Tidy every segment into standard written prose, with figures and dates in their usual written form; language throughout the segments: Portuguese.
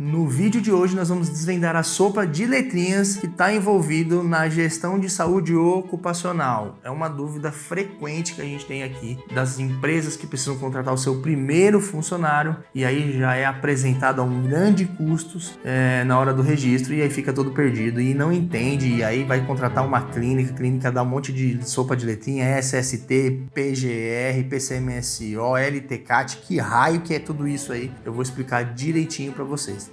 No vídeo de hoje nós vamos desvendar a sopa de letrinhas que está envolvido na gestão de saúde ocupacional. É uma dúvida frequente que a gente tem aqui das empresas que precisam contratar o seu primeiro funcionário e aí já é apresentado a um grande custos na hora do registro e aí fica todo perdido e não entende e aí vai contratar uma clínica, a clínica dá um monte de sopa de letrinha, SST, PGR, PCMSO, LTCAT, que raio que é tudo isso aí? Eu vou explicar direitinho para vocês.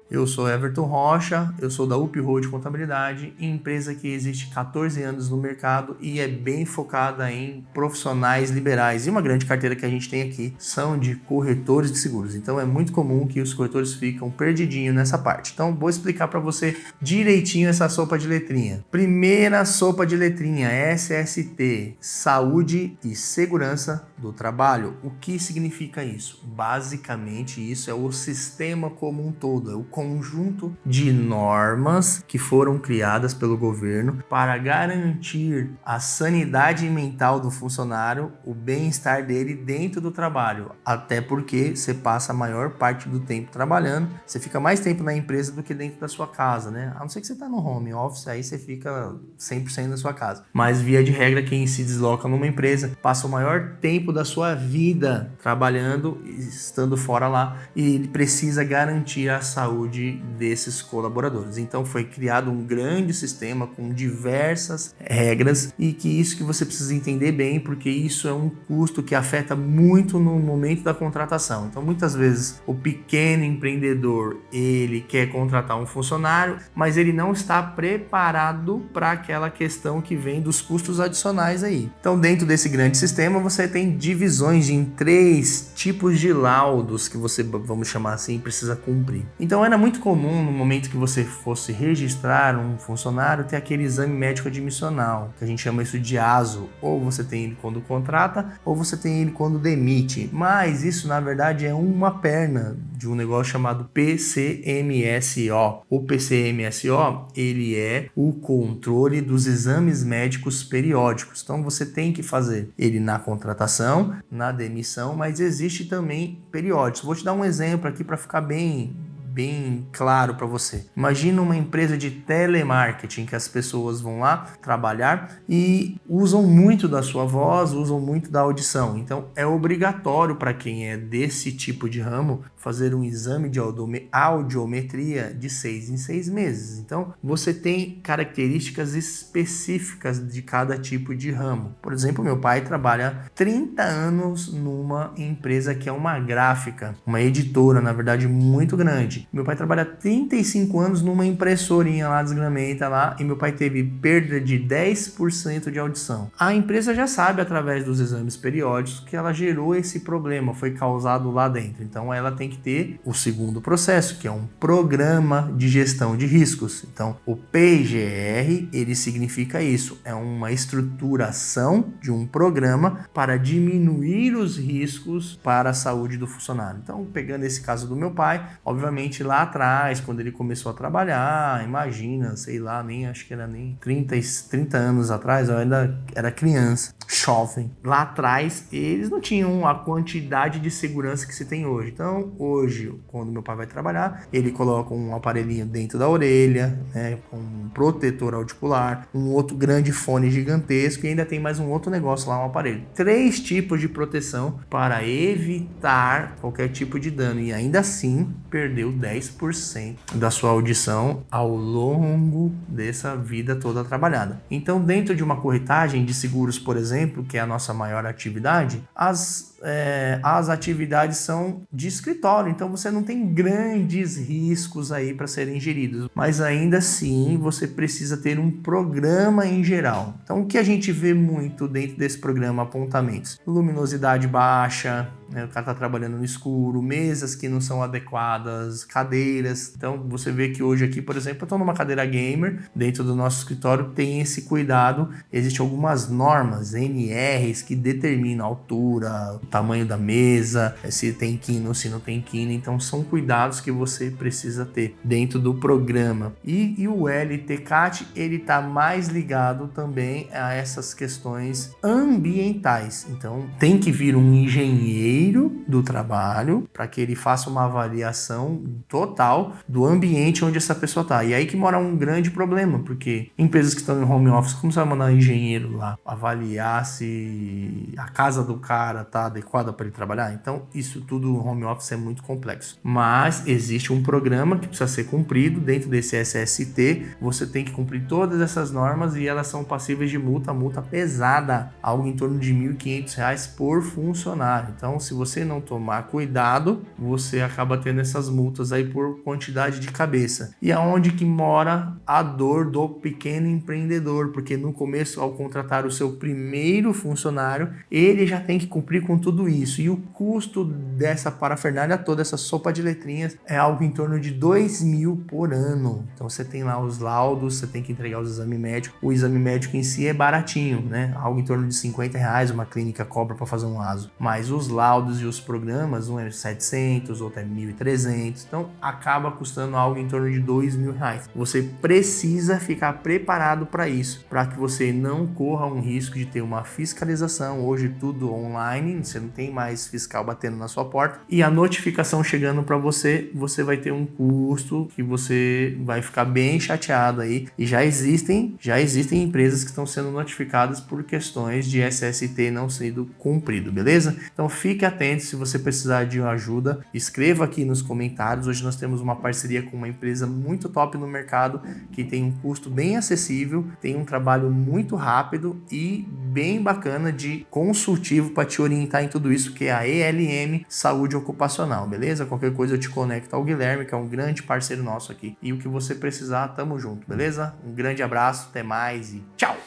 Eu sou Everton Rocha, eu sou da UpRoad Contabilidade, empresa que existe 14 anos no mercado e é bem focada em profissionais liberais. E uma grande carteira que a gente tem aqui são de corretores de seguros. Então é muito comum que os corretores ficam perdidinhos nessa parte. Então vou explicar para você direitinho essa sopa de letrinha. Primeira sopa de letrinha, SST, Saúde e Segurança do Trabalho. O que significa isso? Basicamente isso é o sistema como um todo, é o conjunto de normas que foram criadas pelo governo para garantir a sanidade mental do funcionário, o bem-estar dele dentro do trabalho, até porque você passa a maior parte do tempo trabalhando, você fica mais tempo na empresa do que dentro da sua casa, né? A não ser que você está no home office, aí você fica 100% na sua casa. Mas via de regra, quem se desloca numa empresa passa o maior tempo da sua vida trabalhando, estando fora lá, e ele precisa garantir a saúde desses colaboradores. Então foi criado um grande sistema com diversas regras e que isso que você precisa entender bem, porque isso é um custo que afeta muito no momento da contratação. Então muitas vezes o pequeno empreendedor, ele quer contratar um funcionário, mas ele não está preparado para aquela questão que vem dos custos adicionais aí. Então dentro desse grande sistema você tem divisões em 3 tipos de laudos que você, vamos chamar assim, precisa cumprir. Então era muito comum no momento que você fosse registrar um funcionário ter aquele exame médico admissional, que a gente chama isso de ASO, ou você tem ele quando contrata, ou você tem ele quando demite, mas isso na verdade é uma perna de um negócio chamado PCMSO. O PCMSO, ele é o controle dos exames médicos periódicos, então você tem que fazer ele na contratação, na demissão, mas existe também periódicos. Vou te dar um exemplo aqui para ficar bem claro para você. Imagina uma empresa de telemarketing que as pessoas vão lá trabalhar e usam muito da sua voz, usam muito da audição. Então é obrigatório para quem é desse tipo de ramo fazer um exame de audiometria de 6 em 6 meses. Então você tem características específicas de cada tipo de ramo. Por exemplo, meu pai trabalha 30 anos numa empresa que é uma gráfica, uma editora, na verdade, muito grande. Meu pai trabalha 35 anos numa impressorinha lá, desgramenta lá, e meu pai teve perda de 10% de audição. A empresa já sabe, através dos exames periódicos, que ela gerou esse problema, foi causado lá dentro. Então ela tem que ter o segundo processo, que é um programa de gestão de riscos. Então o PGR, ele significa isso, é uma estruturação de um programa para diminuir os riscos para a saúde do funcionário. Então, pegando esse caso do meu pai, obviamente lá atrás, quando ele começou a trabalhar, imagina, sei lá, acho que era nem 30 anos atrás, eu ainda era criança, jovem. Lá atrás, eles não tinham a quantidade de segurança que se tem hoje. Então, hoje, quando meu pai vai trabalhar, ele coloca um aparelhinho dentro da orelha, né, com um protetor auricular, um outro grande fone gigantesco e ainda tem mais um outro negócio lá, um aparelho. 3 tipos de proteção para evitar qualquer tipo de dano e ainda assim perdeu 10% da sua audição ao longo dessa vida toda trabalhada. Então, dentro de uma corretagem de seguros, por exemplo, que é a nossa maior atividade, as atividades são de escritório, então você não tem grandes riscos aí para serem geridos, mas ainda assim você precisa ter um programa em geral. Então o que a gente vê muito dentro desse programa? Apontamentos: luminosidade baixa, né, o cara está trabalhando no escuro, mesas que não são adequadas, cadeiras. Então você vê que hoje aqui, por exemplo, eu estou numa cadeira gamer, dentro do nosso escritório tem esse cuidado, existem algumas normas, NRs, que determinam a altura, tamanho da mesa, se tem quina ou se não tem quina. Então são cuidados que você precisa ter dentro do programa. E o LTCAT, ele está mais ligado também a essas questões ambientais. Então tem que vir um engenheiro do trabalho para que ele faça uma avaliação total do ambiente onde essa pessoa está. E aí que mora um grande problema, porque empresas que estão em home office, como você vai mandar um engenheiro lá avaliar se a casa do cara está adequada para ele trabalhar? Então isso tudo home office é muito complexo. Mas existe um programa que precisa ser cumprido. Dentro desse SST, você tem que cumprir todas essas normas e elas são passíveis de multa pesada, algo em torno de R$ 1.500 por funcionário. Então, se você não tomar cuidado, você acaba tendo essas multas aí por quantidade de cabeça. E aonde que mora a dor do pequeno empreendedor? Porque no começo, ao contratar o seu primeiro funcionário, ele já tem que cumprir com tudo isso. E o custo dessa parafernália toda, essa sopa de letrinhas, é algo em torno de R$2.000 por ano. Então você tem lá os laudos, você tem que entregar os exames médicos. O exame médico em si é baratinho, né? Algo em torno de R$50 uma clínica cobra para fazer um ASO. Mas os laudos e os programas, um é 700, outro é 1.300. Então acaba custando algo em torno de R$2.000. Você precisa ficar preparado para isso, para que você não corra um risco de ter uma fiscalização. Hoje tudo online, você não tem mais fiscal batendo na sua porta e a notificação chegando para você, você vai ter um custo que você vai ficar bem chateado aí. E já existem empresas que estão sendo notificadas por questões de SST não sendo cumprido, beleza? Então fique atento. Se você precisar de ajuda, escreva aqui nos comentários. Hoje nós temos uma parceria com uma empresa muito top no mercado, que tem um custo bem acessível, tem um trabalho muito rápido e bem bacana de consultivo para te orientar em tudo isso, que é a ELM Saúde Ocupacional, beleza? Qualquer coisa eu te conecto ao Guilherme, que é um grande parceiro nosso aqui. E o que você precisar, tamo junto, beleza? Um grande abraço, até mais e tchau!